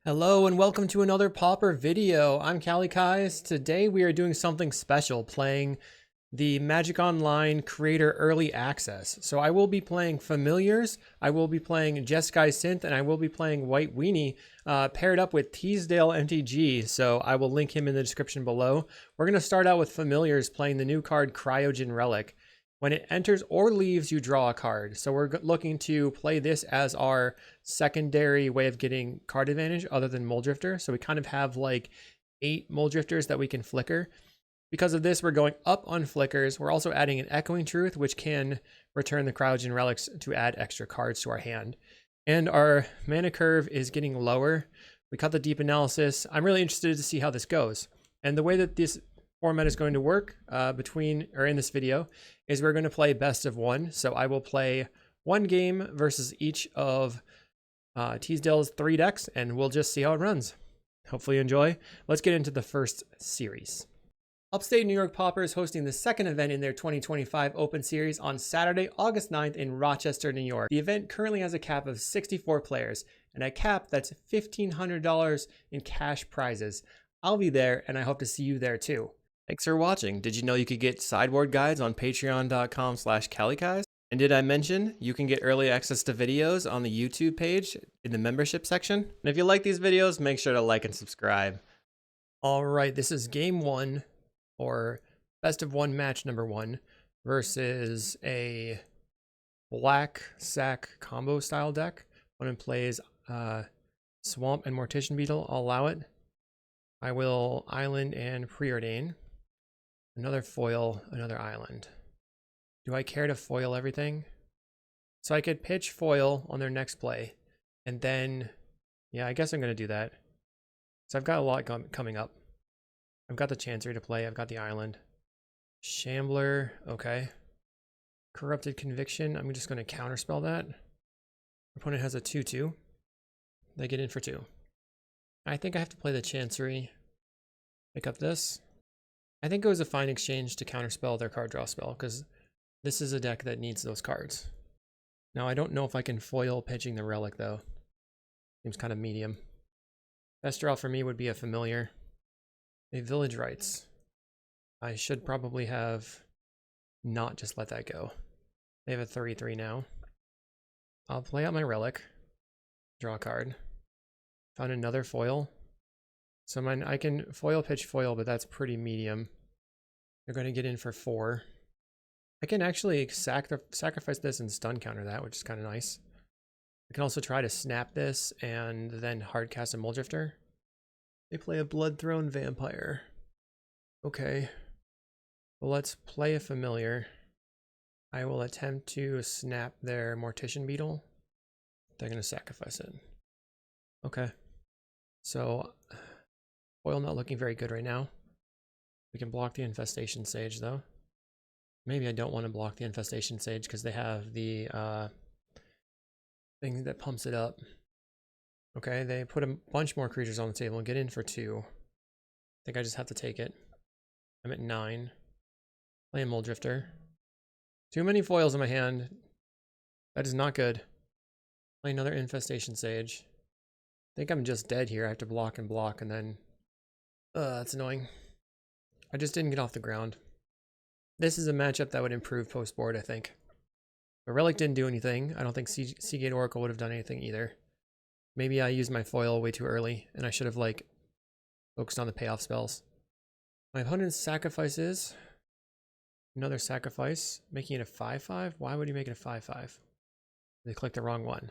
Hello and welcome to another Pauper video. I'm Kalikaiz. Today we are doing something special, playing the Magic Online Creator Early Access. So I will be playing Familiars, I will be playing Jeskai Synth, and I will be playing White Weenie paired up with Teasdale MTG. So I will link him in the description below. We're going to start out with Familiars playing the new card Cryogen Relic. When it enters or leaves, you draw a card. So we're looking to play this as our secondary way of getting card advantage other than Muldrifter. So we kind of have like 8 Muldrifters that we can flicker. Because of this, we're going up on flickers. We're also adding an Echoing Truth, which can return the Cryogen Relics to add extra cards to our hand. And our mana curve is getting lower. We cut the deep analysis. I'm really interested to see how this goes. And the way that this format is going to work in this video is we're going to play best of one. So I will play one game versus each of Teasdale's 3 decks, and we'll just see how it runs. Hopefully you enjoy. Let's get into the first series. Upstate New York Pauper is hosting the second event in their 2025 Open Series on Saturday, August 9th in Rochester, New York. The event currently has a cap of 64 players, and a cap that's $1,500 in cash prizes. I'll be there, and I hope to see you there too. Thanks for watching. Did you know you could get sideboard guides on patreon.com/Kalikaiz? And did I mention you can get early access to videos on the YouTube page in the membership section? And if you like these videos, make sure to like and subscribe. All right, this is game 1 or best of 1 match number 1 versus a black sack combo style deck. One plays Swamp and Mortician Beetle. I'll allow it. I will Island and Preordain. Another foil, another island. Do I care to foil everything? So I could pitch foil on their next play. And then, yeah, I guess I'm going to do that. So I've got a lot coming up. I've got the Chancery to play. I've got the island. Shambler, okay. Corrupted Conviction, I'm just going to counterspell that. Opponent has a 2/2. They get in for 2. I think I have to play the Chancery. Pick up this. I think it was a fine exchange to counterspell their card draw spell, because this is a deck that needs those cards. Now, I don't know if I can foil pitching the Relic, though. Seems kind of medium. Best draw for me would be a Familiar. A Village Rites. I should probably have not just let that go. They have a 3/3 now. I'll play out my Relic. Draw a card. Found another foil. So I can foil pitch foil, but that's pretty medium. They're going to get in for 4. I can actually sacrifice this and stun counter that, which is kind of nice. I can also try to snap this and then hard cast a Muldrifter. They play a Bloodthrone Vampire. Okay. Well, let's play a Familiar. I will attempt to snap their Mortician Beetle. They're going to sacrifice it. Okay. So foil not looking very good right now. We can block the Infestation Sage though. Maybe I don't want to block the Infestation Sage because they have the thing that pumps it up. Okay, they put a bunch more creatures on the table and get in for 2. I think I just have to take it. I'm at 9. Play a Muldrifter. Too many foils in my hand. That is not good. Play another Infestation Sage. I think I'm just dead here. I have to block and block and then... that's annoying. I just didn't get off the ground. This is a matchup that would improve post-board, I think. But Relic didn't do anything. I don't think Seagate Oracle would have done anything either. Maybe I used my foil way too early, and I should have, like, focused on the payoff spells. My opponent's sacrifices. Another sacrifice, making it a 5/5? Why would he make it a 5/5? They clicked the wrong one.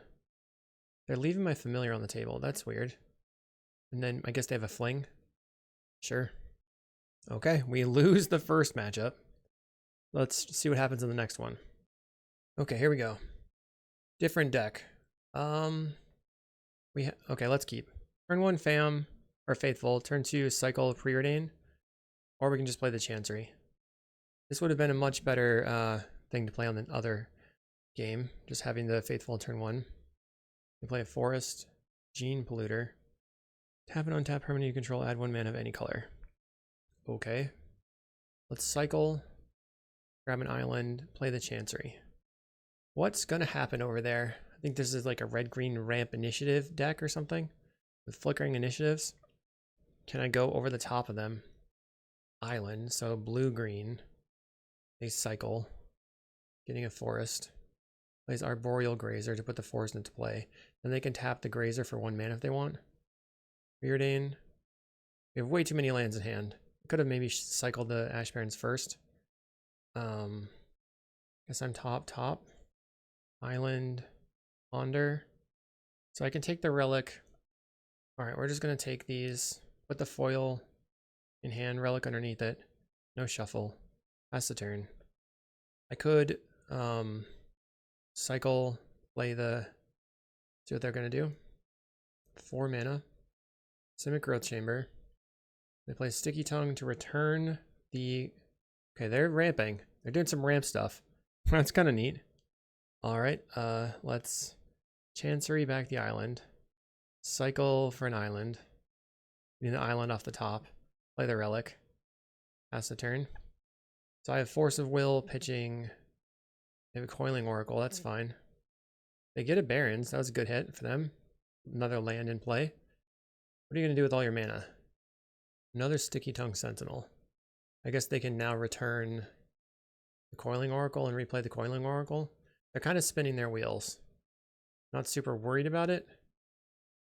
They're leaving my Familiar on the table. That's weird. And then I guess they have a Fling. Sure. Okay, we lose the first matchup. Let's see what happens in the next one. Okay, here we go. Different deck. Okay, let's keep. Turn 1 Fam or Faithful. Turn 2 Cycle Preordain. Or we can just play the Chancery. This would have been a much better thing to play on the other game. Just having the Faithful turn 1. We play a Forest, Gene Polluter. Tap and untap permanent you control, add 1 mana of any color. Okay. Let's cycle, grab an island, play the Chancery. What's gonna happen over there? I think this is like a red-green ramp initiative deck or something. With flickering initiatives, can I go over the top of them? Island, so blue-green. They cycle. Getting a forest. Plays Arboreal Grazer to put the forest into play. Then they can tap the Grazer for 1 mana if they want. Preordain. We have way too many lands in hand. Could have maybe cycled the Ash Barrens first. Guess I'm top. Island. Ponder. So I can take the Relic. Alright, we're just going to take these. Put the foil in hand. Relic underneath it. No shuffle. Pass the turn. I could cycle, play the... See what they're going to do. 4 mana. Simic Growth Chamber. They play Sticky Tongue to return the... Okay, they're ramping. They're doing some ramp stuff. That's kind of neat. Alright, let's Chancery back the island. Cycle for an island. We need the island off the top. Play the Relic. Pass the turn. So I have Force of Will pitching. They have a Coiling Oracle, that's fine. They get a Barrens, that was a good hit for them. Another land in play. What are you going to do with all your mana? Another Sticky Tongue Sentinel. I guess they can now return the Coiling Oracle and replay the Coiling Oracle. They're kind of spinning their wheels. Not super worried about it.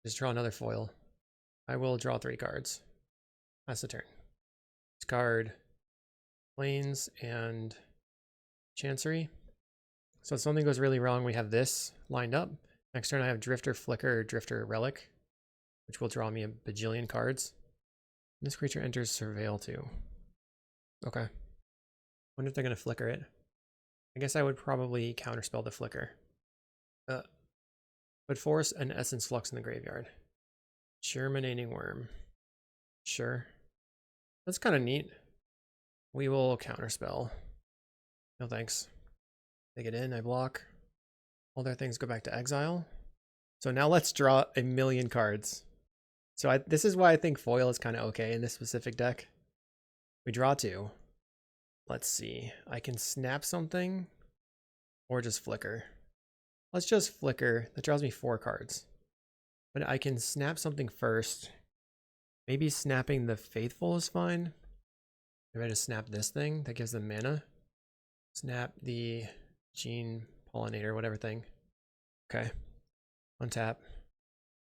Just draw another foil. I will draw 3 cards. Pass the turn. Discard Plains and Chancery. So if something goes really wrong, we have this lined up. Next turn I have Drifter, Flicker, Drifter, Relic, which will draw me a bajillion cards. And this creature enters Surveil too. Okay. Wonder if they're going to flicker it. I guess I would probably counterspell the flicker. But force an Essence Flux in the graveyard. Germinating Worm. Sure. That's kind of neat. We will counterspell. No thanks. They get in, I block. All their things go back to exile. So now let's draw a million cards. So this is why I think foil is kind of okay in this specific deck. We draw 2. Let's see. I can snap something or just flicker. Let's just flicker. That draws me 4 cards. But I can snap something first. Maybe snapping the Faithful is fine. Maybe I just snap this thing that gives them mana. Snap the Gene Pollinator, whatever thing. Okay. Untap.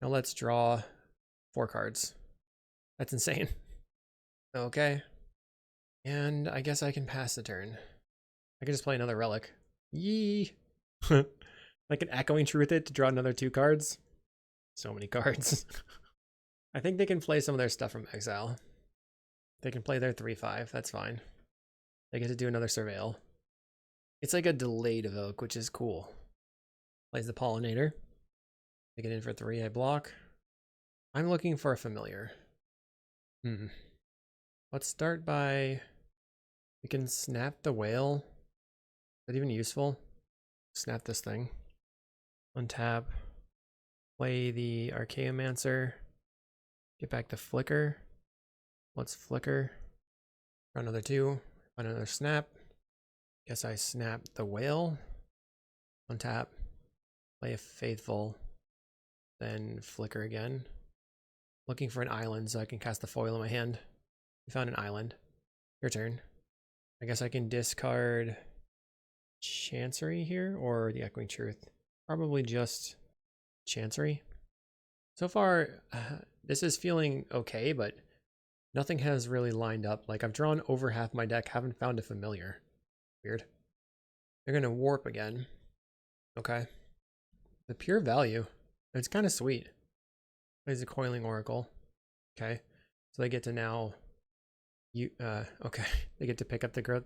Now let's draw 4 cards. That's insane. Okay. And I guess I can pass the turn. I can just play another Relic. Yee! Like an Echoing Truth it to draw another 2 cards. So many cards. I think they can play some of their stuff from exile. They can play their 3/5, that's fine. They get to do another Surveil. It's like a delayed evoke, which is cool. Plays the Pollinator. They get in for 3, I block. I'm looking for a familiar. Let's start by... We can snap the Whale. Is that even useful? Snap this thing. Untap. Play the Archaeomancer. Get back the Flicker. Let's Flicker. Draw another 2. Find another snap. Guess I snap the Whale. Untap. Play a Faithful. Then Flicker again. Looking for an island so I can cast the foil in my hand. We found an island. Your turn. I guess I can discard Chancery here or the Echoing Truth. Probably just Chancery. So far, this is feeling okay, but nothing has really lined up. Like, I've drawn over half my deck, haven't found a familiar. Weird. They're going to warp again. Okay. The pure value. It's kind of sweet. Plays a Coiling Oracle. Okay. So they get to now... okay. They get to pick up the growth.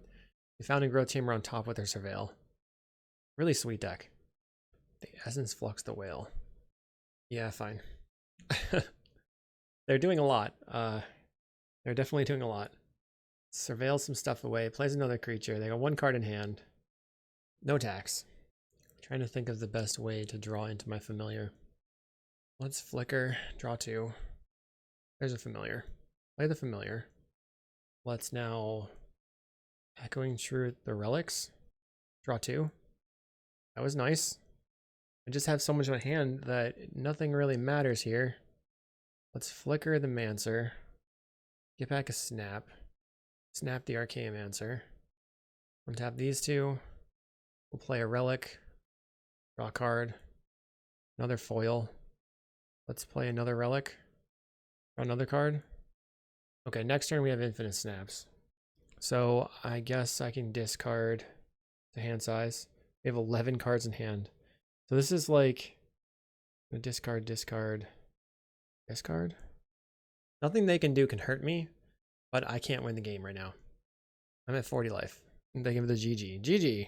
They found a Growth Chamber on top with their Surveil. Really sweet deck. The Essence Flux the Whale. Yeah, fine. They're doing a lot. They're definitely doing a lot. Surveil some stuff away. Plays another creature. They got 1 card in hand. No tax. Trying to think of the best way to draw into my familiar. Let's Flicker. Draw 2. There's a familiar. Play the familiar. Let's now Echoing Truth the Relics. Draw 2. That was nice. I just have so much on hand that nothing really matters here. Let's flicker the Mancer. Get back a snap. Snap the Archaeomancer. Untap these two. We'll play a Relic. Draw a card. Another foil. Let's play another Relic. Draw another card. Okay, next turn we have infinite snaps. So I guess I can discard the hand size. We have 11 cards in hand. So this is like a discard. Nothing they can do can hurt me, but I can't win the game right now. I'm at 40 life. They give it the GG. GG.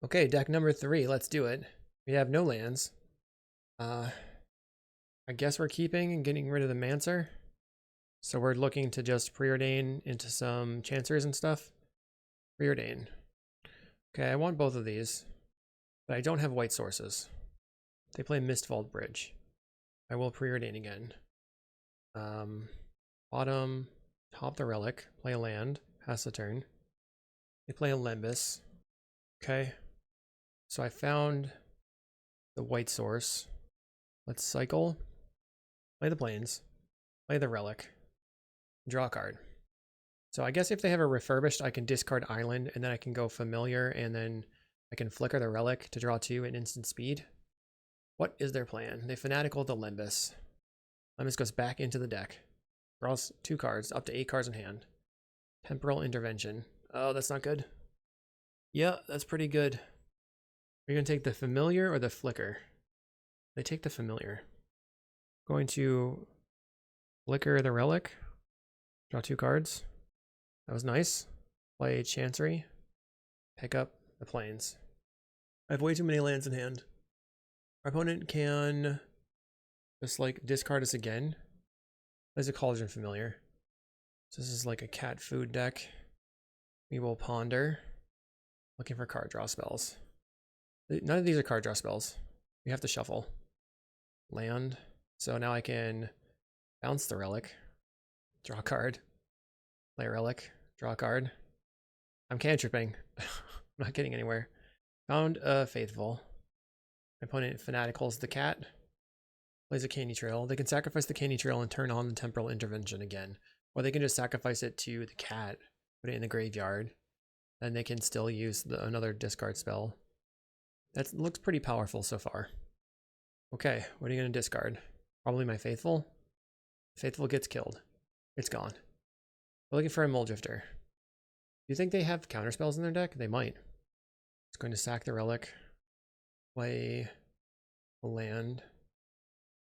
Okay, deck number 3. Let's do it. We have no lands. I guess we're keeping and getting rid of the Mancer. So we're looking to just preordain into some Chancers and stuff. Preordain. Okay, I want both of these, but I don't have white sources. They play Mistvault Bridge. I will preordain again. Bottom, top the Relic, play a land, pass the turn. They play a Lembas. Okay, so I found the white source. Let's cycle, play the Plains, play the Relic, draw a card. So I guess if they have a refurbished, I can discard Island, and then I can go Familiar, and then I can flicker the Relic to draw 2 at instant speed. What is their plan? They Fanatical the Lembas. Lembas goes back into the deck. Draws 2 cards, up to 8 cards in hand. Temporal Intervention. Oh, that's not good. Yeah, that's pretty good. Are you going to take the Familiar or the Flicker? They take the Familiar. Going to flicker the Relic. Draw 2 cards. That was nice. Play Chancery. Pick up the Plains. I have way too many lands in hand. Our opponent can just like discard us again. There's a Cauldron Familiar. So this is like a cat food deck. We will ponder. Looking for card draw spells. None of these are card draw spells. We have to shuffle. Land. So now I can bounce the Relic. Draw a card. Play a Relic. Draw a card. I'm cantripping. I'm not getting anywhere. Found a Faithful. My opponent Fanaticals the cat. Plays a Candy Trail. They can sacrifice the Candy Trail and turn on the Temporal Intervention again. Or they can just sacrifice it to the cat, put it in the graveyard. Then they can still use another discard spell. That looks pretty powerful so far. Okay, what are you going to discard? Probably my Faithful. Faithful gets killed. It's gone. We're looking for a Mulldrifter. Do you think they have counterspells in their deck? They might. It's going to sack the Relic. Play a land.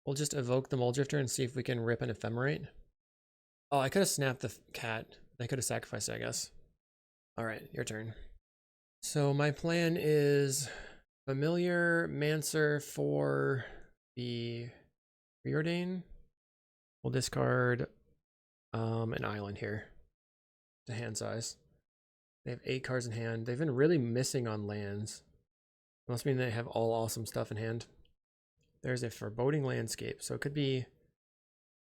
We'll just evoke the Mulldrifter and see if we can rip an Ephemerate. Oh, I could have snapped the cat. They could have sacrificed it, I guess. Alright, your turn. So my plan is Familiar Mancer for the Preordain. We'll discard an island here. The hand size. They have 8 cards in hand. They've been really missing on lands. Must mean they have all awesome stuff in hand. There's a Foreboding Landscape, so it could be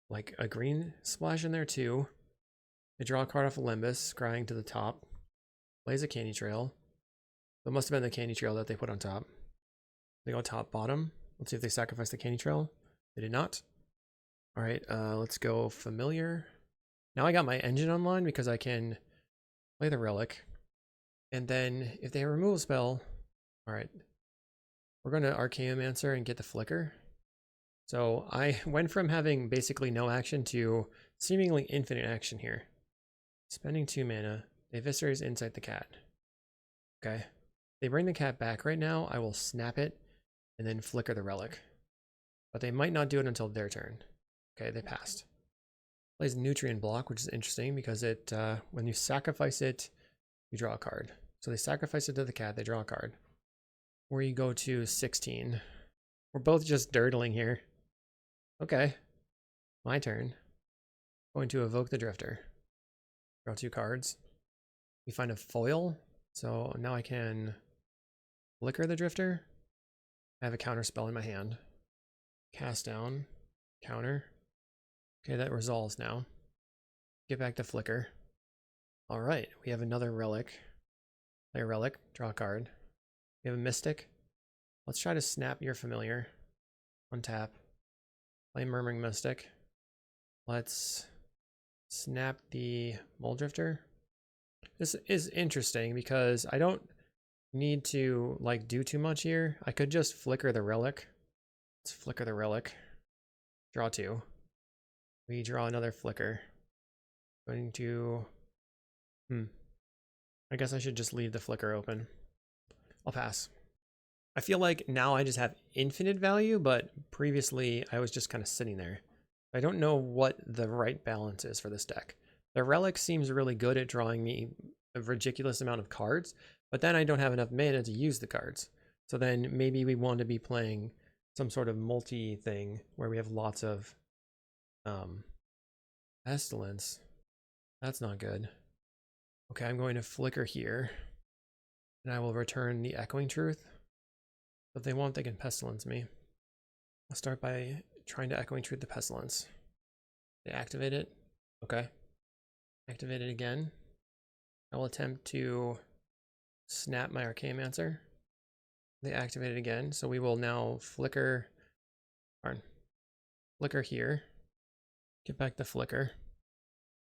like a green splash in there too. They draw a card off a Lembas, scrying to the top. Plays a Candy Trail. That must have been the Candy Trail that they put on top. They go top, bottom. Let's see if they sacrifice the Candy Trail. They did not. Alright, let's go Familiar. Now I got my engine online because I can play the Relic. And then if they have a removal spell, alright, we're going to Archaeomancer and get the Flicker. So I went from having basically no action to seemingly infinite action here. Spending 2 mana. They Viscera's Insight the cat. Okay. They bring the cat back right now. I will snap it and then flicker the Relic. But they might not do it until their turn. Okay, they passed. Plays Nutrient Block, which is interesting because it when you sacrifice it, you draw a card. So they sacrifice it to the cat, they draw a card. Or you go to 16. We're both just dirtling here. Okay. My turn. Going to evoke the Drifter. Draw 2 cards. We find a foil. So now I can flicker the Drifter. I have a counter spell in my hand. Cast down. Counter. Okay, that resolves now. Get back to flicker. Alright, we have another Relic. Play a Relic. Draw a card. We have a Mystic. Let's try to snap your Familiar. Untap. Play Murmuring Mystic. Let's snap the Mole Drifter. This is interesting because I don't need to like do too much here. I could just flicker the relic. Let's flicker the relic. Draw 2. We draw another flicker. Going to I guess I should just leave the flicker open. I'll pass. I feel like now I just have infinite value, but previously I was just kind of sitting there. I don't know what the right balance is for this deck. The relic seems really good at drawing me a ridiculous amount of cards, but then I don't have enough mana to use the cards. So then maybe we want to be playing some sort of multi thing where we have lots of Pestilence. That's not good. Okay, I'm going to flicker here, and I will return the Echoing Truth. If they want, they can Pestilence me. I'll start by trying to Echoing Truth the Pestilence. They activate it. Okay. Activate it again. I will attempt to snap my Archaeomancer. They activate it again, so we will now flicker. Flicker here. Get back the flicker.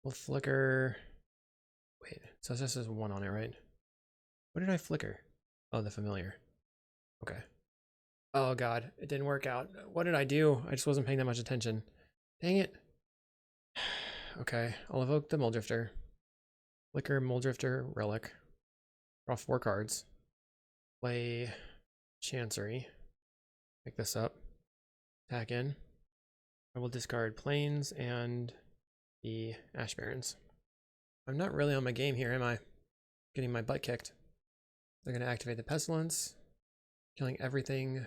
We'll flicker. Wait, so this is 1 on it, right? What did I flicker? Oh, the familiar. Okay. Oh god, it didn't work out. What did I do? I just wasn't paying that much attention. Dang it. Okay, I'll evoke the Mole Drifter. Flicker Mole Drifter Relic. Draw 4 cards. Play Chancery. Pick this up. Attack in. I will discard Plains and the Ash Barrens. I'm not really on my game here, am I? Getting my butt kicked. They're going to activate the Pestilence, killing everything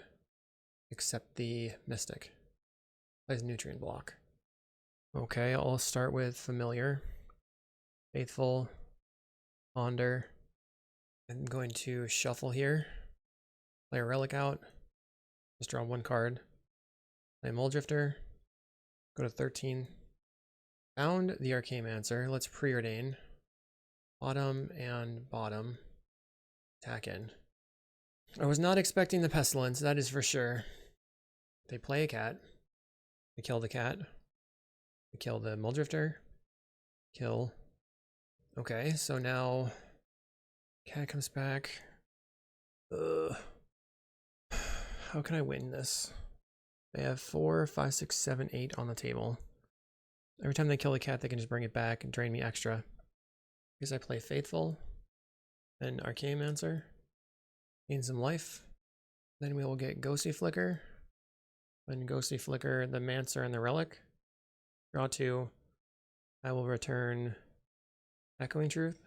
except the Mystic. Plays Nutrient Block. Okay, I'll start with Familiar, Faithful, Ponder. I'm going to shuffle here, play a Relic out, just draw 1 card, play Mole Drifter, go to 13. Found the Archaeomancer. Let's preordain. Bottom and bottom. Attack in. I was not expecting the Pestilence, that is for sure. They play a cat. They kill the cat. They kill the Mole Drifter. Kill. Okay, so now cat comes back. How can I win this? They have 4, 5, 6, 7, 8 on the table. Every time they kill the cat, they can just bring it back and drain me extra. Because I play Faithful, then Archaeomancer, gain some life. Then we will get Ghostly Flicker, then Ghostly Flicker the Mancer and the Relic. Draw 2. I will return Echoing Truth.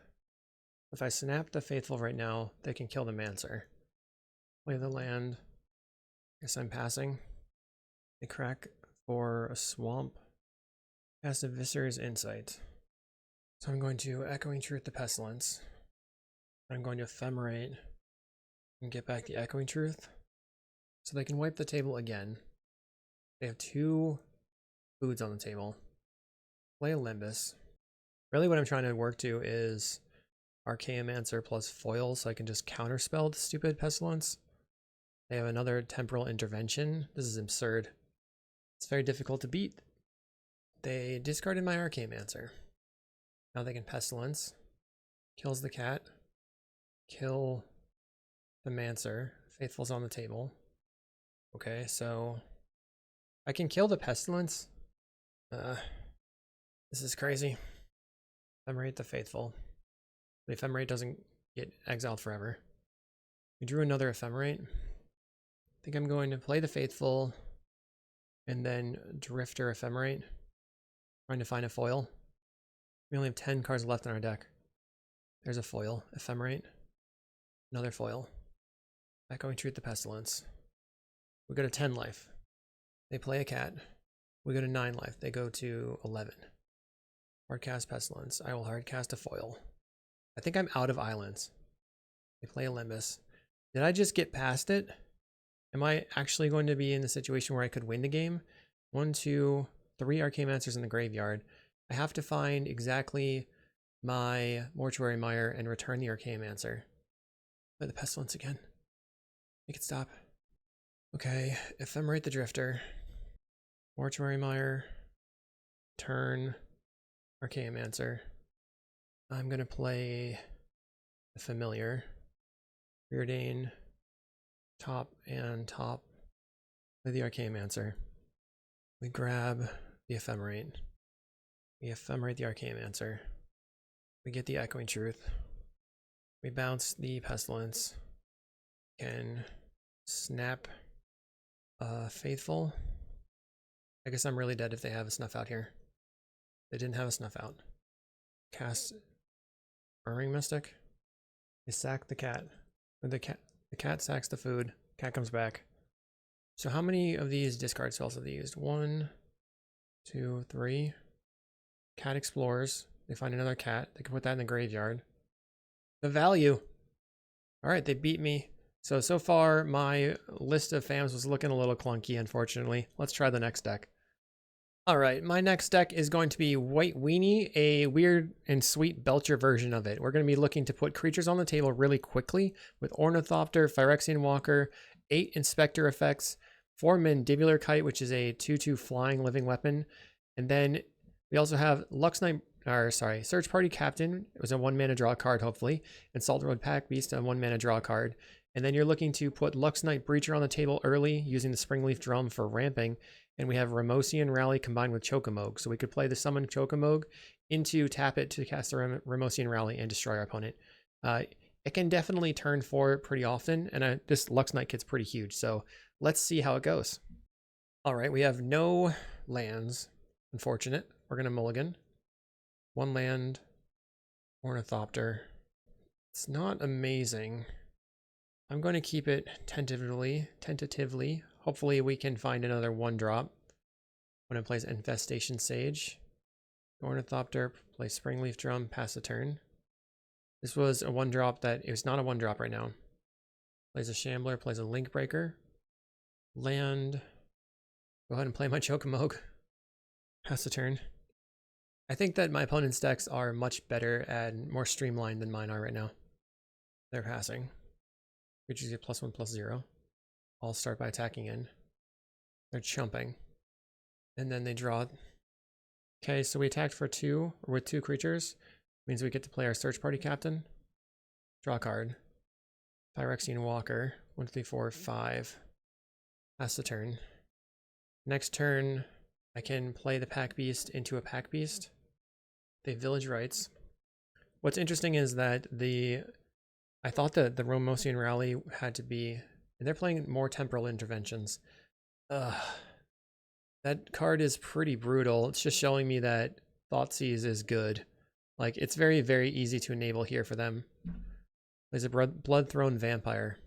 If I snap the Faithful right now, they can kill the Mancer. Play the land. Guess I'm passing. They crack for a Swamp. Cast a Viscer's Insight. So I'm going to Echoing Truth the Pestilence. I'm going to Ephemerate and get back the Echoing Truth. So they can wipe the table again. They have 2 foods on the table. Play a Limbus. Really what I'm trying to work to is Archaeomancer plus foil so I can just counterspell the stupid Pestilence. They have another Temporal Intervention. This is absurd. It's very difficult to beat. They discarded my Archaeomancer. Now they can Pestilence. Kills the cat. Kill the Mancer. Faithful's on the table. Okay, so I can kill the Pestilence. This is crazy. Ephemerate the Faithful. The Ephemerate doesn't get exiled forever. We drew another Ephemerate. I think I'm going to play the Faithful and then Drifter Ephemerate. Trying to find a foil. We only have 10 cards left in our deck. There's a foil. Ephemerate. Another foil. Echoing Truth the Pestilence. We go to 10 life. They play a cat. We go to 9 life. They go to 11. Hardcast Pestilence. I will hardcast a foil. I think I'm out of islands. They play a Limbus. Did I just get past it? Am I actually going to be in the situation where I could win the game? 1, 2, 3 Archaeomancers in the graveyard. I have to find exactly my Mortuary Mire and return the Archaeomancer. Play the Pestilence again. Make it stop. Okay, Ephemerate the Drifter. Mortuary Mire. turn Archaeomancer. I'm gonna play the Familiar. Preordain, top and top with the Archaeomancer. We grab the Ephemerate. We Ephemerate the Archaeomancer. We get the Echoing Truth. We bounce the Pestilence. Can snap Faithful. I guess I'm really dead if they have a Snuff out here. They didn't have a Snuff out. Cast Burning Mystic. They sack the cat. The cat sacks the food. Cat comes back. So how many of these discard spells have they used? 1, 2, 3. Cat explores. They find another cat. They can put that in the graveyard. The value. All right, they beat me. So far, my list of fams was looking a little clunky, unfortunately. Let's try the next deck. All right, my next deck is going to be White Weenie, a weird and sweet Belcher version of it. We're going to be looking to put creatures on the table really quickly with Ornithopter, Phyrexian Walker, 8 Inspector effects, 4-min Dibular Kite, which is a 2/2 flying living weapon. And then we also have Search Party Captain. It was a 1-mana draw card, hopefully. And Salt Road Pack Beast, a 1-mana draw card. And then you're looking to put Luxknight Breacher on the table early using the Springleaf Drum for ramping. And we have Remosian Rally combined with Chokamoge. So we could play the summon Chokamoge into tap it to cast the Remosian Rally and destroy our opponent. It can definitely turn 4 pretty often, and this Luxknight kit's pretty huge. So let's see how it goes. All right, we have no lands. Unfortunate. We're going to mulligan. 1 land, Ornithopter. It's not amazing. I'm going to keep it tentatively. Hopefully we can find another 1-drop when it plays Infestation Sage. Ornithopter, play Springleaf Drum, pass the turn. This was a 1-drop that, it was not a 1-drop right now. Plays a Shambler, plays a Link Breaker. Land. Go ahead and play my Chokamoge. Pass the turn. I think that my opponent's decks are much better and more streamlined than mine are right now. They're passing. Creatures get +1/+0. I'll start by attacking in. They're chumping. And then they draw. Okay, so we attacked for 2, or with 2 creatures. Means we get to play our Search Party Captain. Draw a card. Phyrexian Walker. 1, 2, 3, 4, 5. Pass the turn. Next turn, I can play the Pack Beast into a Pack Beast. They Village Rites. What's interesting is that I thought that the Remosian Rally had to be, and they're playing more Temporal Interventions. That card is pretty brutal. It's just showing me that Thoughtseize is good. Like, it's very, very easy to enable here for them. There's a Bloodthrone Vampire.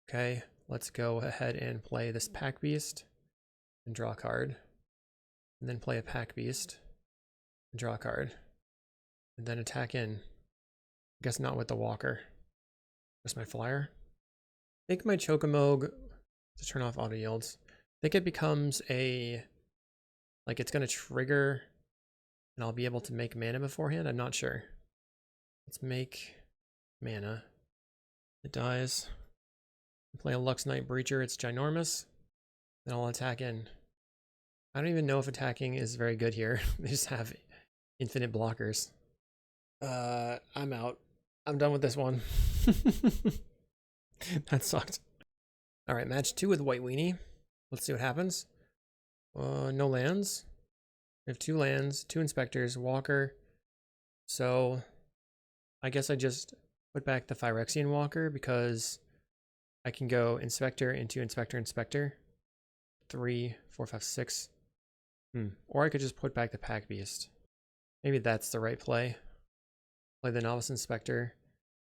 Okay, let's go ahead and play this Pack Beast and draw a card. And then play a Pack Beast and draw a card. And then attack in. I guess not with the Walker. Just my flyer. I think my Chokamoge, to turn off auto yields, I think it becomes a, like it's going to trigger and I'll be able to make mana beforehand. I'm not sure. Let's make mana. It dies. Play a Luxknight Breacher. It's ginormous. Then I'll attack in. I don't even know if attacking is very good here. They just have infinite blockers. I'm out. I'm done with this one. That sucked. All right, match 2 with White Weenie. Let's see what happens. No lands. We have 2 lands, 2 Inspectors, Walker. So I guess I just put back the Phyrexian Walker because I can go Inspector into Inspector. 3, 4, 5, 6. Or I could just put back the Pack Beast. Maybe that's the right play. Play the Novice Inspector.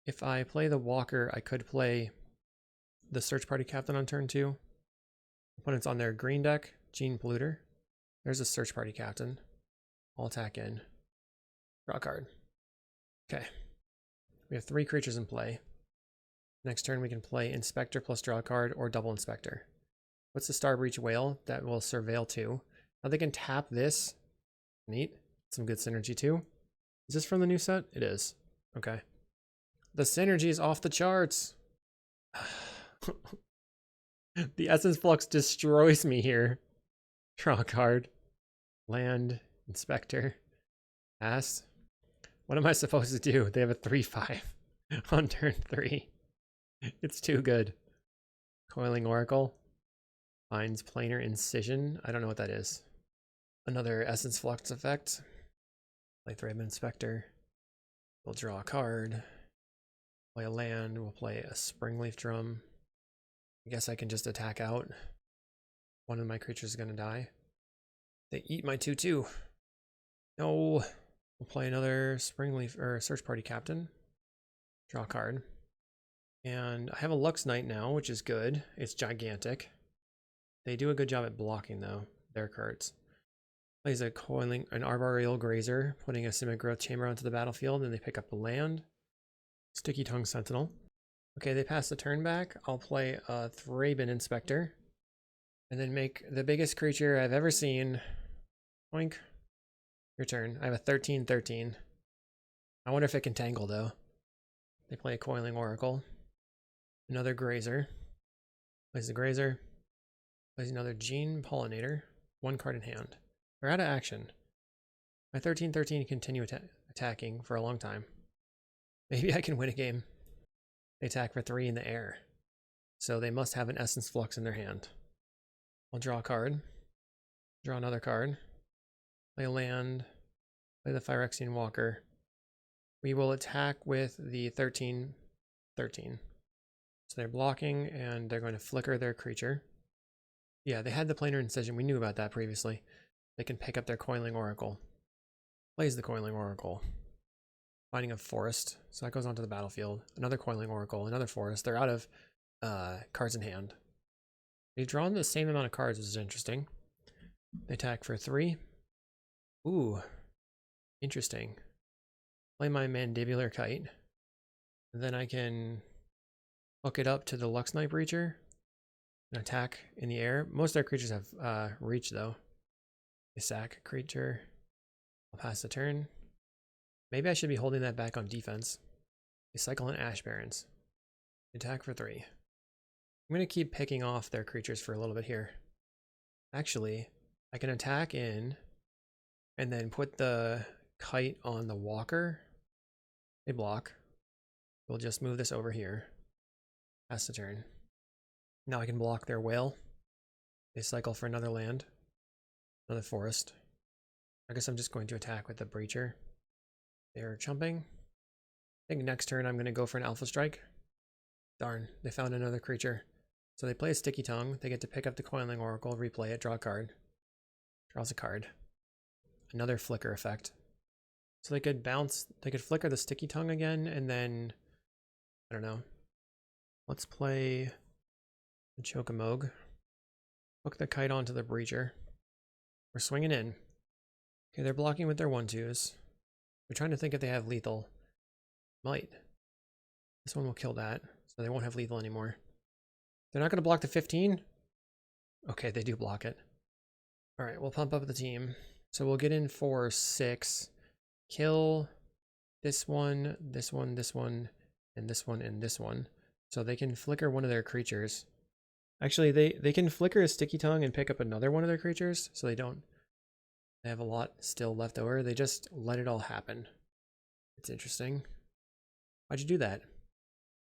If I play the Walker, I could play the Search Party Captain on turn 2. Opponent's on their green deck, Gene Polluter. There's a Search Party Captain. I'll attack in. Draw a card. Okay. We have 3 creatures in play. Next turn we can play Inspector plus draw a card or double Inspector. What's the Starbreach Whale? That will Surveil 2. Now they can tap this. Neat. Some good synergy too. Is this from the new set? It is. Okay. The synergy is off the charts. The Essence Flux destroys me here. Draw a card. Land Inspector. Pass. What am I supposed to do? They have a 3/5 on turn 3. It's too good. Coiling Oracle. Finds Planar Incision. I don't know what that is. Another Essence Flux effect. Play Threadman Inspector. We'll draw a card. Play a land. We'll play a Springleaf Drum. I guess I can just attack out. One of my creatures is going to die. They eat my 2/2. No. We'll play another Springleaf or Search Party Captain. Draw a card. And I have a Luxknight now, which is good. It's gigantic. They do a good job at blocking though, their cards. Plays an Arboreal Grazer, putting a Simic Growth Chamber onto the battlefield, and they pick up a land. Sticky Tongue Sentinel. Okay, they pass the turn back. I'll play a Thraben Inspector. And then make the biggest creature I've ever seen. Oink. Your turn. I have a 13/13. I wonder if it can tangle though. They play a Coiling Oracle. Another Grazer. Plays the Grazer. Plays another Gene Pollinator. 1 card in hand. They're out of action. My 13/13 continue attacking for a long time. Maybe I can win a game. They attack for 3 in the air. So they must have an Essence Flux in their hand. I'll draw a card. Draw another card. Play a land. Play the Phyrexian Walker. We will attack with the 13/13. So they're blocking and they're going to flicker their creature. Yeah, they had the Planar Incision. We knew about that previously. They can pick up their Coiling Oracle. Plays the Coiling Oracle. Finding a forest. So that goes onto the battlefield. Another Coiling Oracle. Another forest. They're out of cards in hand. They've drawn the same amount of cards, which is interesting. They attack for 3. Ooh. Interesting. Play my Mandibular Kite. And then I can hook it up to the Luxknight Breacher and attack in the air. Most of their creatures have reach though. They sack a creature. I'll pass the turn. Maybe I should be holding that back on defense. They cycle in Ash Barrens. Attack for 3. I'm going to keep picking off their creatures for a little bit here. Actually, I can attack in and then put the kite on the walker. They block. We'll just move this over here. Pass the turn. Now I can block their whale. They cycle for another land. Another forest. I guess I'm just going to attack with the Breacher. They're chumping. I think next turn I'm going to go for an Alpha Strike. Darn, they found another creature. So they play a Sticky Tongue. They get to pick up the Coiling Oracle, replay it, draw a card. Draws a card. Another flicker effect. So they could bounce, they could flicker the Sticky Tongue again, and then, I don't know. Let's play the Chokamoge. Hook the kite onto the Breacher. We're swinging in. Okay, they're blocking with their 1/2s. We're trying to think if they have lethal. Might. This one will kill that, so they won't have lethal anymore. They're not going to block the 15? Okay, they do block it. Alright, we'll pump up the team. So we'll get in for 6. Kill this one, this one, this one, and this one, and this one. So they can flicker one of their creatures. Actually, they can flicker a Sticky Tongue and pick up another one of their creatures, so they have a lot still left over. They just let it all happen. It's interesting. Why'd you do that?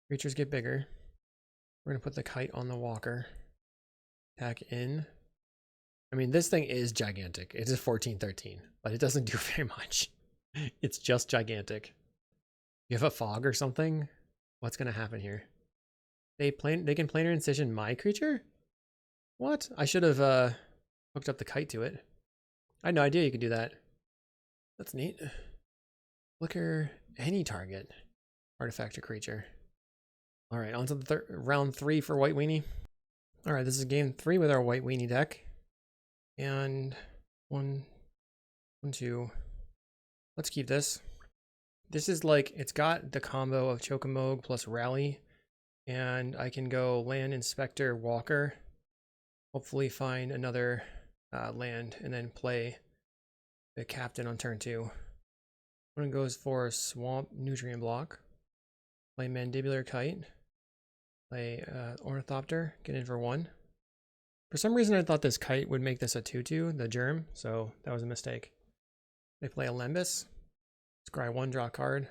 Creatures get bigger. We're going to put the kite on the walker. Attack in. I mean, this thing is gigantic. It is 14/13, but it doesn't do very much. It's just gigantic. You have a fog or something? What's going to happen here? They can Planar Incision my creature? What? I should have hooked up the kite to it. I had no idea you could do that. That's neat. Flicker any target. Artifact or creature. Alright, on to the round 3 for White Weenie. Alright, this is game 3 with our White Weenie deck. And 1, 2. Let's keep this. This is like, it's got the combo of Chokamoge plus Rally. And I can go Land, Inspector, Walker. Hopefully find another land and then play the Captain on turn 2. One goes for Swamp, Nutrient Block. Play Mandibular Kite. Play Ornithopter, get in for 1. For some reason I thought this kite would make this a 2/2, the germ, so that was a mistake. They play a Lembas. Scry 1, draw a card.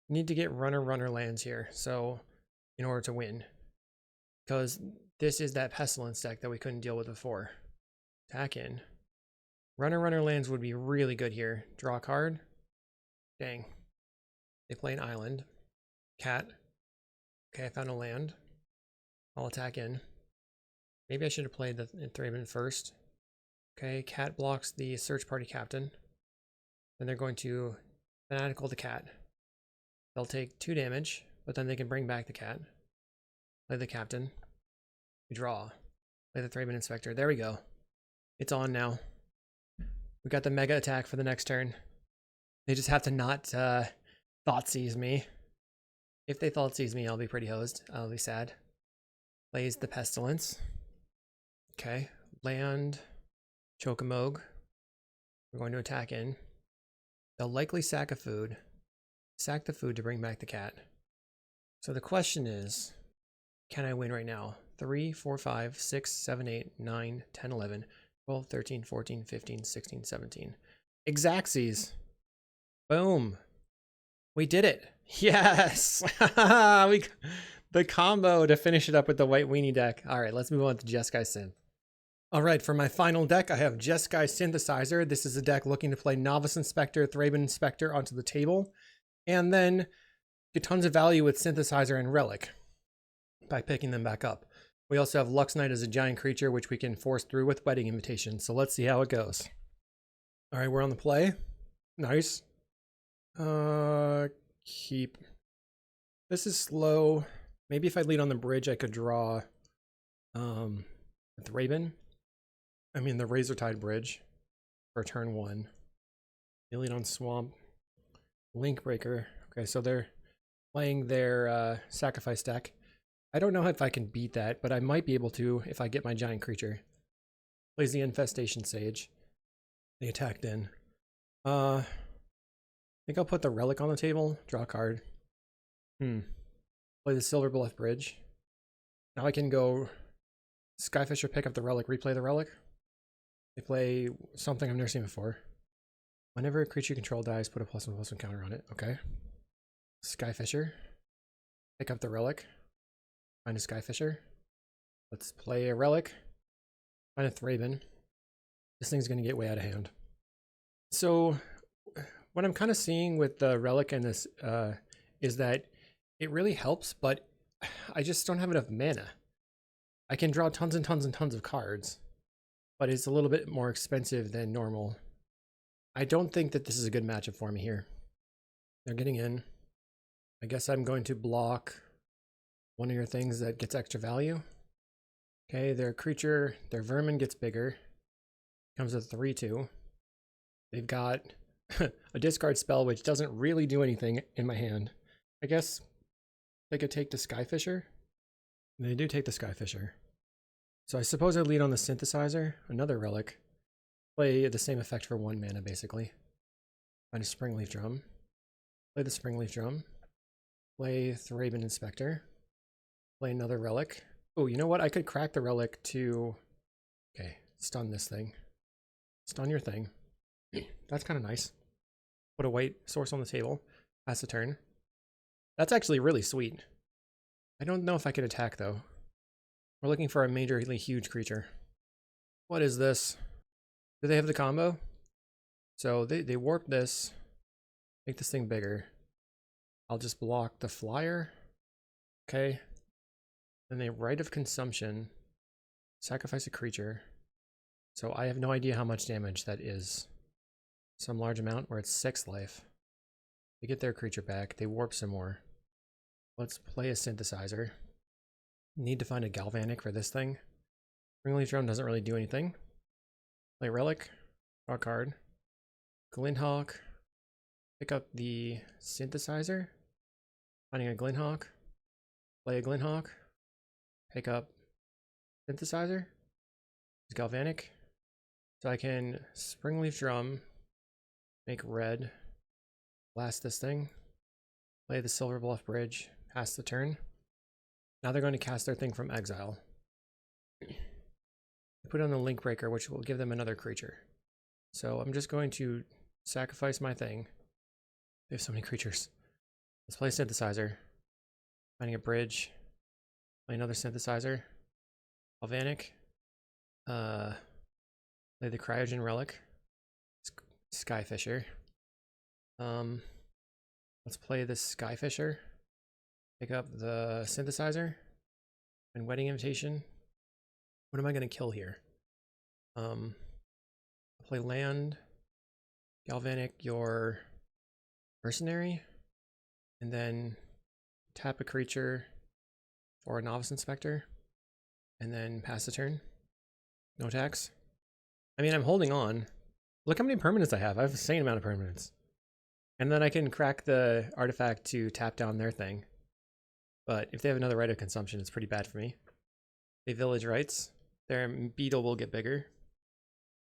Need to get runner lands here, so in order to win. Because this is that Pestilence deck that we couldn't deal with before. Attack in. Runner lands would be really good here. Draw a card. Dang. They play an island. Cat. Okay, I found a land. I'll attack in. Maybe I should have played the Thraben first. Okay, cat blocks the search party captain. Then they're going to fanatical the cat. They'll take 2 damage, but then they can bring back the cat. Play the captain. We draw. Play the Thraben Inspector. There we go. It's on now. We got the mega attack for the next turn. They just have to not Thoughtseize me. If they Thoughtseize me, I'll be pretty hosed. I'll be sad. Plays the Pestilence. Okay. Land. Chokamoge. We're going to attack in. They'll likely sack a food. Sack the food to bring back the cat. So the question is, can I win right now? 3, 4, 5, 6, 7, 8, 9, 10, 11, 12, 13, 14, 15, 16, 17. Exactsies. Boom. We did it. Yes. The combo to finish it up with the white weenie deck. All right, let's move on to Jeskai Synth. All right, for my final deck, I have Jeskai Synthesizer. This is a deck looking to play Novice Inspector, Thraben Inspector onto the table, and then get tons of value with Synthesizer and Relic by picking them back up. We also have Luxknight as a giant creature, which we can force through with Wedding Invitation. So let's see how it goes. All right, we're on the play. Nice. Keep. This is slow. Maybe if I lead on the bridge, I could draw Thraben. I mean, the Razortide Bridge for turn 1. They lead on Swamp. Link Breaker. Okay, so they're playing their sacrifice deck. I don't know if I can beat that, but I might be able to if I get my giant creature. Plays the Infestation Sage. They attacked in. I think I'll put the Relic on the table. Draw a card. Play the Silver Bluff Bridge. Now I can go Skyfisher, pick up the Relic, replay the Relic. They play something I've never seen before. Whenever a creature you control dies, put a +1/+1 counter on it. Okay. Skyfisher. Pick up the Relic. Find a Skyfisher. Let's play a Relic. Find a Thraben. This thing's going to get way out of hand. So what I'm kind of seeing with the Relic and this is that it really helps, but I just don't have enough mana. I can draw tons and tons and tons of cards, but it's a little bit more expensive than normal. I don't think that this is a good matchup for me here. They're getting in. I guess I'm going to block one of your things that gets extra value. Okay, their creature, their vermin gets bigger. Comes with 3/2. They've got a discard spell which doesn't really do anything in my hand. I guess they could take the Skyfisher. They do take the Skyfisher. So I suppose I lead on the Synthesizer, another Relic. Play the same effect for 1 mana, basically. Find a Springleaf Drum. Play the Springleaf Drum. Play Thraben Inspector. Play another Relic. Oh, you know what? I could crack the Relic to... Okay, stun this thing. Stun your thing. That's kind of nice. Put a white source on the table. Pass the turn. That's actually really sweet. I don't know if I could attack, though. We're looking for a majorly huge creature. What is this? Do they have the combo? So they warp this. Make this thing bigger. I'll just block the flyer. Okay. Then they Rite of Consumption. Sacrifice a creature. So I have no idea how much damage that is. Some large amount where it's 6 life. They get their creature back. They warp some more. Let's play a Synthesizer. Need to find a Galvanic for this thing. Springleaf Drum doesn't really do anything. Play Relic. Draw a card. Glinthawk. Pick up the Synthesizer. Finding a Glinthawk. Play a Glinthawk. Pick up Synthesizer. It's Galvanic. So I can Springleaf Drum. Make red. Blast this thing. Play the Silver Bluff Bridge. Pass the turn. Now they're going to cast their thing from exile. Put on the Link Breaker, which will give them another creature. So I'm just going to sacrifice my thing. They have so many creatures. Let's play a synthesizer. Finding a bridge. Play another synthesizer. Galvanic. Play the Cryogen Relic. Skyfisher. Let's play this Skyfisher. Pick up the synthesizer. And Wedding Invitation. What am I going to kill here? I'll play land. Galvanic your Mercenary. And then tap a creature for a Novice Inspector. And then pass the turn. No attacks. I mean, I'm holding on. Look how many permanents I have. I have the same amount of permanents. And then I can crack the artifact to tap down their thing. But if they have another Right of Consumption, it's pretty bad for me. They Village Rites. Their beetle will get bigger.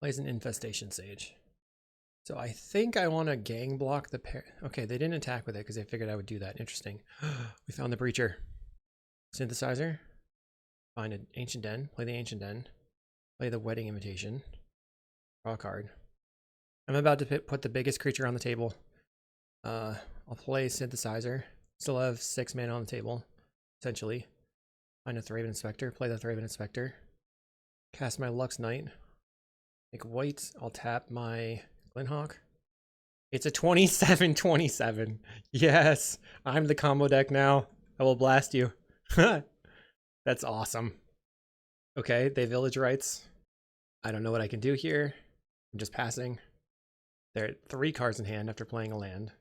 Plays an Infestation Sage. So I think I want to gang block the pair. Okay, they didn't attack with it because they figured I would do that. Interesting. We found the Breacher. Synthesizer. Find an Ancient Den. Play the Ancient Den. Play the Wedding Invitation. Draw a card. I'm about to put the biggest creature on the table. I'll play Synthesizer. Still have 6 mana on the table, essentially. Find a Thraben Inspector. Play the Thraben Inspector. Cast my Luxknight. Make white. I'll tap my Glinhawk. It's a 27/27. Yes, I'm the combo deck now. I will blast you. That's awesome. Okay, they Village Rites. I don't know what I can do here. I'm just passing. They're at 3 cards in hand after playing a land.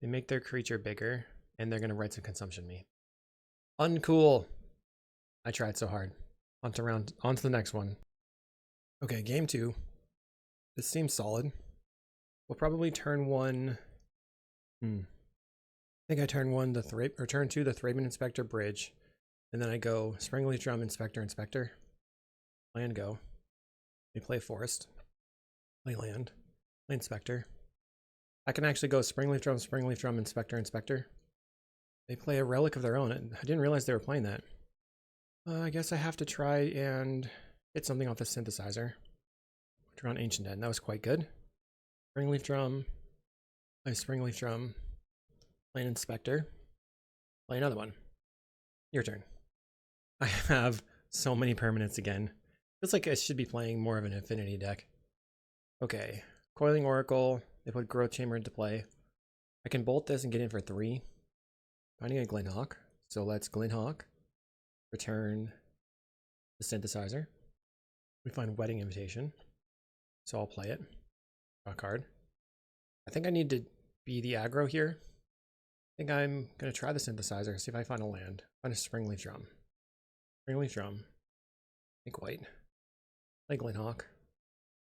They make their creature bigger, and they're going to Rites of Consumption me. Uncool. I tried so hard. On to the next one. Okay, game 2. This seems solid. We'll probably turn 1. I think I turn 1 the turn 2 the Thraben Inspector Bridge, and then I go Springleaf Drum Inspector. Land go. We play Forest. Play land. Play Inspector. I can actually go Springleaf Drum, Inspector. They play a Relic of their own. I didn't realize they were playing that. I guess I have to try and get something off the Synthesizer. Turn on Ancient Den. That was quite good. Springleaf Drum. Play Springleaf Drum. Play an Inspector. Play another one. Your turn. I have so many permanents again. Feels like I should be playing more of an Affinity deck. Okay. Coiling Oracle. They put Growth Chamber into play. I can bolt this and get in for 3. Finding a Glinhawk. So let's Glinhawk. Return the Synthesizer. We find Wedding Invitation. So I'll play it. Draw a card. I think I need to be the aggro here. I think I'm going to try the Synthesizer, see if I find a land. Find a Springleaf Drum. Springleaf Drum. Make white. Play Glinhawk.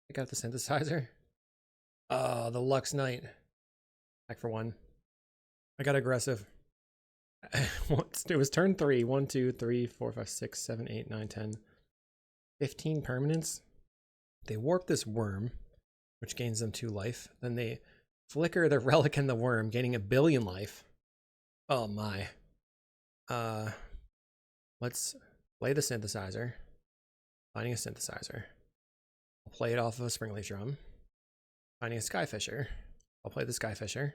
Pick out the Synthesizer. Oh, the Luxknight. Back for 1. I got aggressive. It was turn 3. 1, 2, 3, 4, 5, 6, 7, 8, 9, 10. 15 permanents. They warp this worm, which gains them 2 life. Then they flicker the Relic and the worm, gaining 1 billion life. Oh my. Let's play the Synthesizer. Finding a Synthesizer. I'll play it off of a Springleaf Drum. Finding a Skyfisher. I'll play the Skyfisher.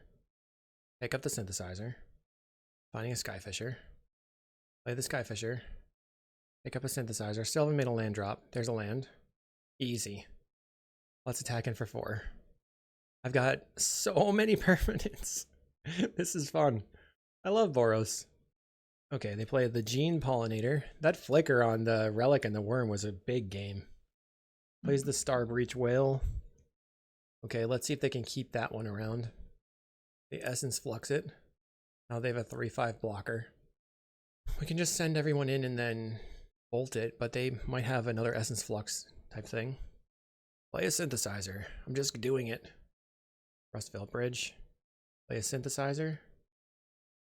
Pick up the Synthesizer. Finding a Skyfisher. Play the Skyfisher. Pick up a Synthesizer. Still haven't made a land drop. There's a land. Easy. Let's attack in for 4. I've got so many permanents. This is fun. I love Boros. Okay, they play the Gene Pollinator. That flicker on the Relic and the Worm was a big game. Plays the Star Breach Whale. Okay, let's see if they can keep that one around. They Essence Flux it. Now they have a 3/5 blocker. We can just send everyone in and then bolt it, but they might have another Essence Flux type thing. Play a Synthesizer. I'm just doing it. Rustvale Bridge. Play a Synthesizer.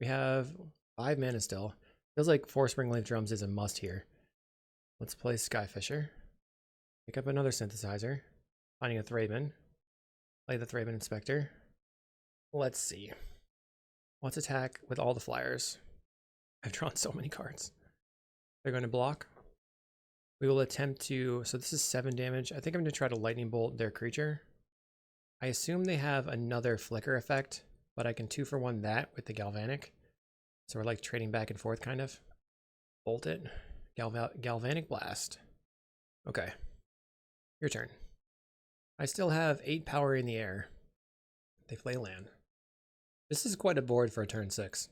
We have 5 mana still. Feels like 4 Springleaf Drums is a must here. Let's play Skyfisher. Pick up another Synthesizer. Finding a Thraben. Play the Thraben Inspector. Let's see. Let's attack with all the flyers. I've drawn so many cards. They're going to block. We will attempt to... So this is 7 damage. I think I'm going to try to Lightning Bolt their creature. I assume they have another flicker effect, but I can 2-for-1 that with the Galvanic. So we're like trading back and forth kind of. Bolt it. Galvanic Blast. Okay. Your turn. I still have 8 power in the air. They play land. This is quite a board for a turn 6.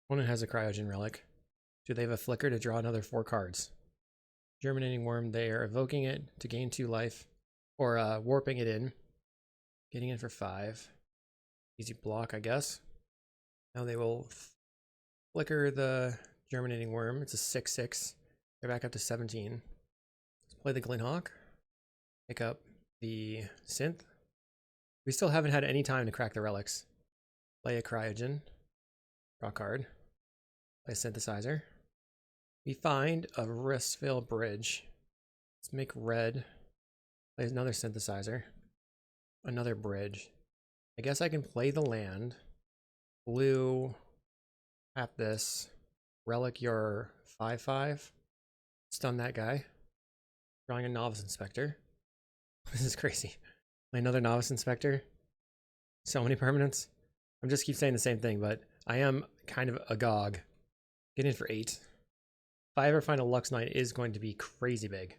Opponent has a Cryogen Relic. Do they have a flicker to draw another 4 cards? Germinating Worm, they are evoking it to gain 2 life. Or warping it in. Getting in for 5. Easy block, I guess. Now they will flicker the Germinating Worm. It's a 6/6. They're back up to 17. Let's play the Glinhawk. Pick up the Synth. We still haven't had any time to crack the relics. Play a Cryogen. Draw a card. Play a Synthesizer. We find a Ristvale Bridge. Let's make red. Play another Synthesizer. Another Bridge. I guess I can play the land. Blue. Tap this. Relic your 5/5. Stun that guy. Drawing a Novice Inspector. This is crazy. Play another Novice Inspector. So many permanents. I'm just keep saying the same thing, but I am kind of agog. Get in for 8. If I ever find a Luxknight, it is going to be crazy big.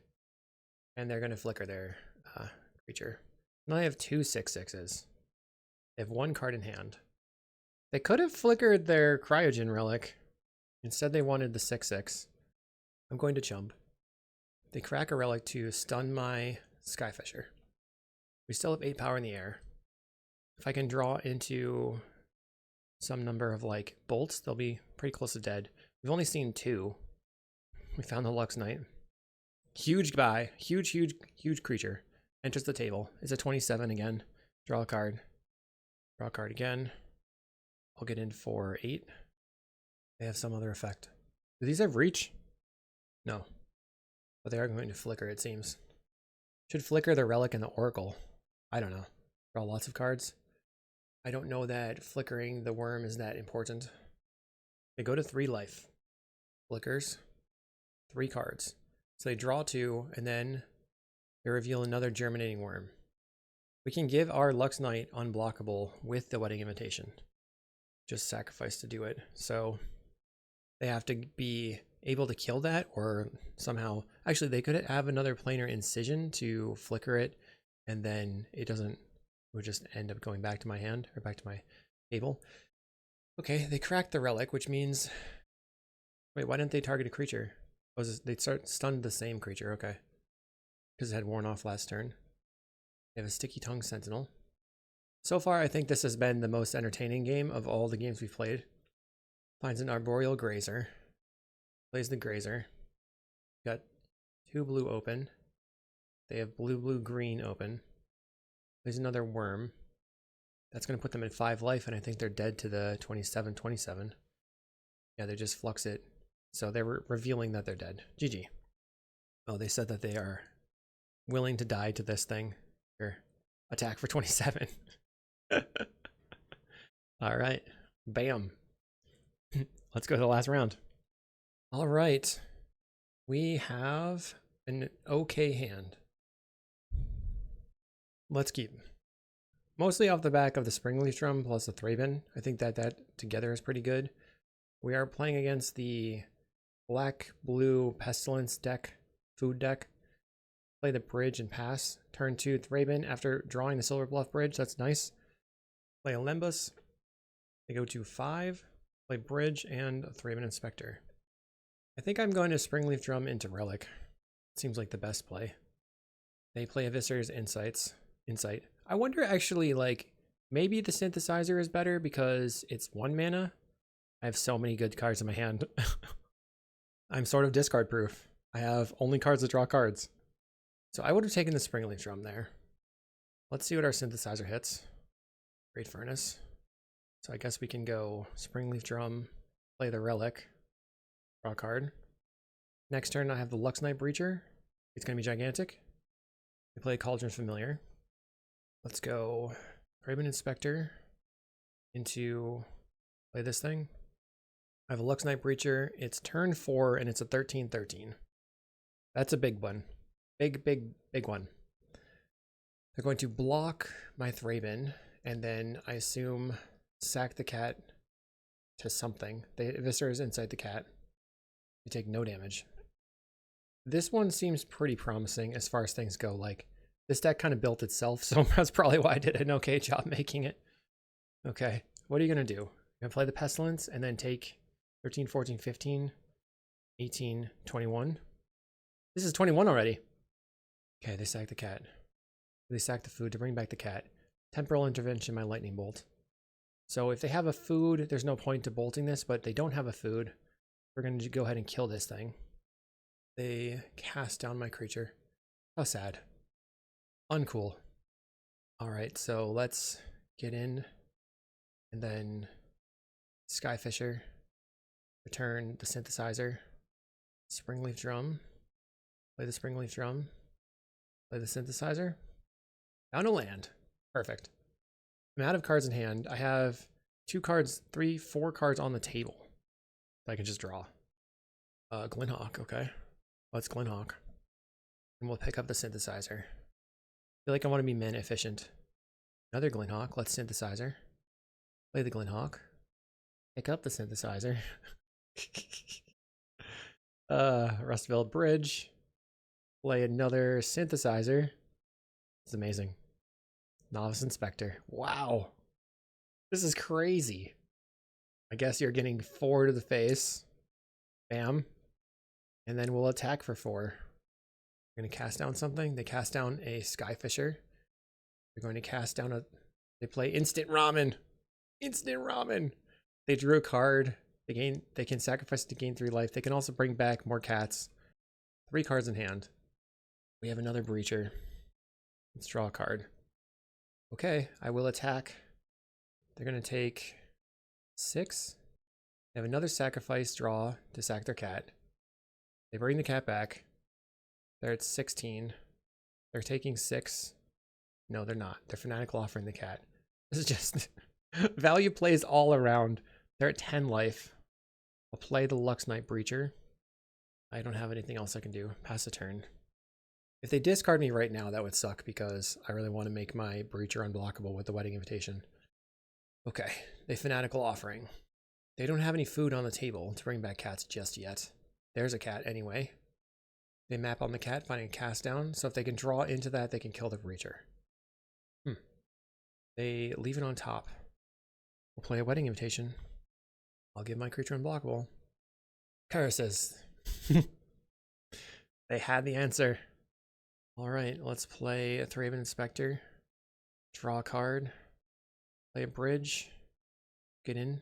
And they're going to flicker their creature. Now they have 2 6/6s. They have 1 card in hand. They could have flickered their Cryogen Relic. Instead they wanted the 6/6. I'm going to chump. They crack a relic to stun my Skyfisher. We still have 8 power in the air. If I can draw into some number of like bolts, they'll be pretty close to dead. We've only seen 2. We found the Luxknight. Huge guy, huge creature. Enters the table. It's a 27 again. Draw a card. Draw a card again. I'll get in for 8. They have some other effect. Do these have reach? No. But they are going to flicker, it seems. Should flicker the relic and the oracle. I don't know. Draw lots of cards. I don't know that flickering the worm is that important. They go to 3 life. Flickers. 3 cards. So they draw 2, and then they reveal another Germinating Worm. We can give our Luxknight unblockable with the Wedding Invitation. Just sacrifice to do it. So they have to be able to kill that, or somehow... Actually, they could have another planar Incision to flicker it, and then it doesn't... It would just end up going back to my hand, or back to my table. Okay, they cracked the relic, which means... Wait, why didn't they target a creature? They stunned the same creature, okay. Because it had worn off last turn. They have a Sticky Tongue Sentinel. So far, I think this has been the most entertaining game of all the games we've played. Finds an Arboreal Grazer. Plays the Grazer. Got 2 blue open. They have blue, green open. Plays another Worm. That's going to put them at 5 life, and I think they're dead to the 27/27. Yeah, they just flux it. So they were revealing that they're dead. GG. Oh, they said that they are willing to die to this thing. Here, attack for 27. All right. Bam. Let's go to the last round. All right. We have an okay hand. Let's keep. Mostly off the back of the Springleaf Drum plus the Thraben. I think that together is pretty good. We are playing against the black-blue Pestilence deck, food deck. Play the Bridge and pass. Turn 2 Thraben after drawing the Silver Bluff Bridge. That's nice. Play a Lembus. They go to 5. Play Bridge and a Thraben Inspector. I think I'm going to Springleaf Drum into Relic. Seems like the best play. They play Eviscer's Insight. I wonder actually, like, maybe the Synthesizer is better because it's 1 mana. I have so many good cards in my hand. I'm sort of discard proof. I have only cards that draw cards. So I would have taken the Springleaf Drum there. Let's see what our Synthesizer hits. Great Furnace. So I guess we can go Springleaf Drum, play the Relic, draw a card. Next turn I have the Luxknight Breacher. It's going to be gigantic. We play Cauldron Familiar. Let's go Thraben Inspector into play this thing. I have a Luxknight Breacher. It's turn 4 and it's a 13/13. That's a big one. Big one. They're going to block my Thraben, and then I assume sack the cat to something. The Viscera is inside the cat. You take no damage. This one seems pretty promising as far as things go. Like, this deck kind of built itself, so that's probably why I did an okay job making it. Okay, what are you going to do? You're going to play the Pestilence and then take 13, 14, 15, 18, 21. This is 21 already. Okay, they sack the cat. They sack the food to bring back the cat. Temporal Intervention, my Lightning Bolt. So if they have a food, there's no point to bolting this, but they don't have a food. We're going to go ahead and kill this thing. They cast down my creature. How sad. Uncool. Alright, so let's get in. And then Skyfisher. Return the Synthesizer. Springleaf Drum. Play the Springleaf Drum. Play the Synthesizer. Found a land. Perfect. I'm out of cards in hand. I have 2 cards, 3, 4 cards on the table that I can just draw. Glenhawk, okay. Let's Glenhawk. And we'll pick up the Synthesizer. I feel like I want to be mana efficient. Another Glenhawk. Let's Synthesizer. Play the Glenhawk. Pick up the Synthesizer. Rustville Bridge. Play another Synthesizer. It's amazing. Novice Inspector. Wow. This is crazy. I guess you're getting 4 to the face. Bam. And then we'll attack for 4. We're going to cast down something. They cast down a Skyfisher. They're going to cast down a... They play Instant Ramen. Instant Ramen. They drew a card. They can sacrifice it to gain 3 life. They can also bring back more cats. 3 cards in hand. We have another Breacher. Let's draw a card. Okay, I will attack. They're going to take 6. They have another sacrifice draw to sack their cat. They bring the cat back. They're at 16. They're taking 6. No, they're not. They're Fanatical Offering the cat. This is just value plays all around. They're at 10 life. I'll play the Luxknight Breacher. I don't have anything else I can do. Pass a turn. If they discard me right now, that would suck because I really want to make my Breacher unblockable with the Wedding Invitation. Okay, they Fanatical Offering. They don't have any food on the table to bring back cats just yet. There's a cat anyway. They map on the cat, finding a cast down, so if they can draw into that, they can kill the Breacher. They leave it on top. We'll play a Wedding Invitation. I'll give my creature unblockable. Curses. They had the answer. Alright, let's play a Thraben Inspector. Draw a card. Play a bridge. Get in.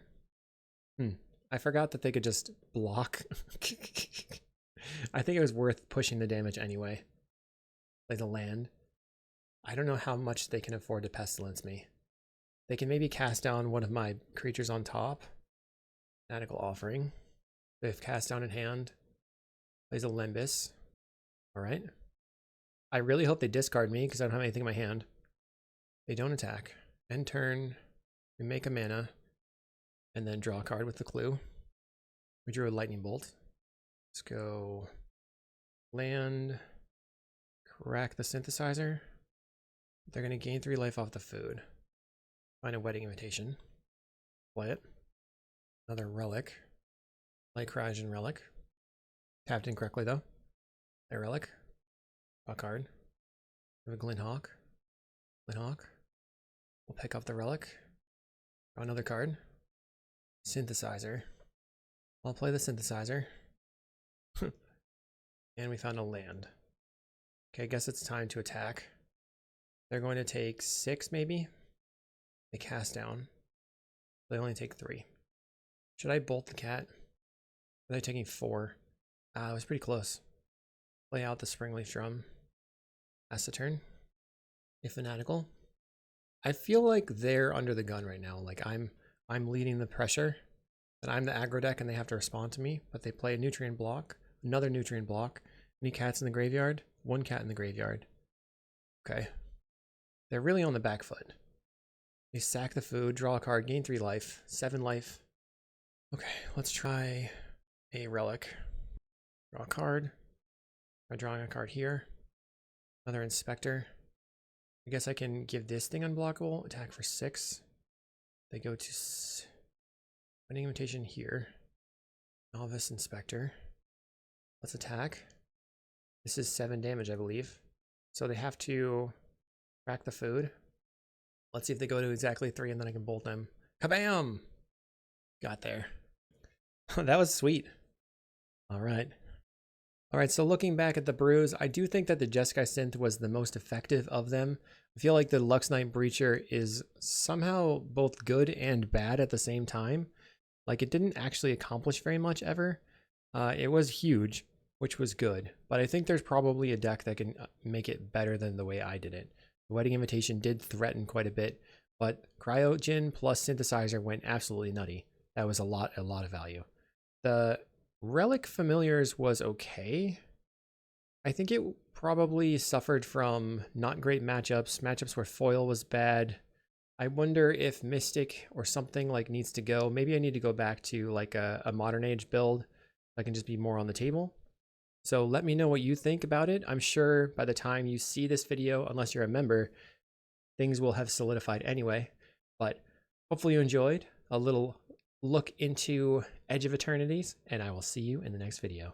I forgot that they could just block. I think it was worth pushing the damage anyway. Play the land. I don't know how much they can afford to Pestilence me. They can maybe cast down one of my creatures on top. Fanatical Offering. They have cast down in hand. Plays a Limbus. Alright. I really hope they discard me because I don't have anything in my hand. They don't attack. End turn. We make a mana. And then draw a card with the clue. We drew a Lightning Bolt. Let's go land. Crack the Synthesizer. They're going to gain 3 life off the food. Find a Wedding Invitation. Play it. Another Relic. Play Cryogen Relic. Tapped incorrectly though. Play Relic. Draw a card. We have a Glenhawk. Glenhawk. We'll pick up the Relic. Draw another card. Synthesizer. I'll play the Synthesizer. And we found a land. Okay, I guess it's time to attack. They're going to take 6 maybe. They cast down. They only take 3. Should I bolt the cat? Are they taking 4? It was pretty close. Play out the Springleaf Drum. Pass the turn. A Fanatical. I feel like they're under the gun right now. Like I'm leading the pressure. And I'm the aggro deck and they have to respond to me. But they play a Nutrient block. Another Nutrient block. Any cats in the graveyard? 1 cat in the graveyard. Okay. They're really on the back foot. They sack the food, draw a card, gain 3 life, 7 life. Okay, let's try a Relic. Draw a card. Try drawing a card here. Another Inspector. I guess I can give this thing unblockable, attack for 6. They go to Winning Invitation here. Novice Inspector. Let's attack. This is 7 damage, I believe. So they have to crack the food. Let's see if they go to exactly 3 and then I can bolt them. Kabam! Got there. That was sweet. All right. All right, so looking back at the brews, I do think that the Jeskai Synth was the most effective of them. I feel like the Luxknight Breacher is somehow both good and bad at the same time. Like, it didn't actually accomplish very much ever. It was huge, which was good, but I think there's probably a deck that can make it better than the way I did it. The Wedding Invitation did threaten quite a bit, but Cryogen plus Synthesizer went absolutely nutty. That was a lot of value. The Relic Familiars was okay. I think it probably suffered from not great matchups where foil was bad. I wonder if Mystic or something like needs to go. Maybe I need to go back to like a modern age build that can just be more on the table. So let me know what you think about it. I'm sure by the time you see this video, unless you're a member, things will have solidified anyway. But hopefully you enjoyed a little look into Edge of Eternities, and I will see you in the next video.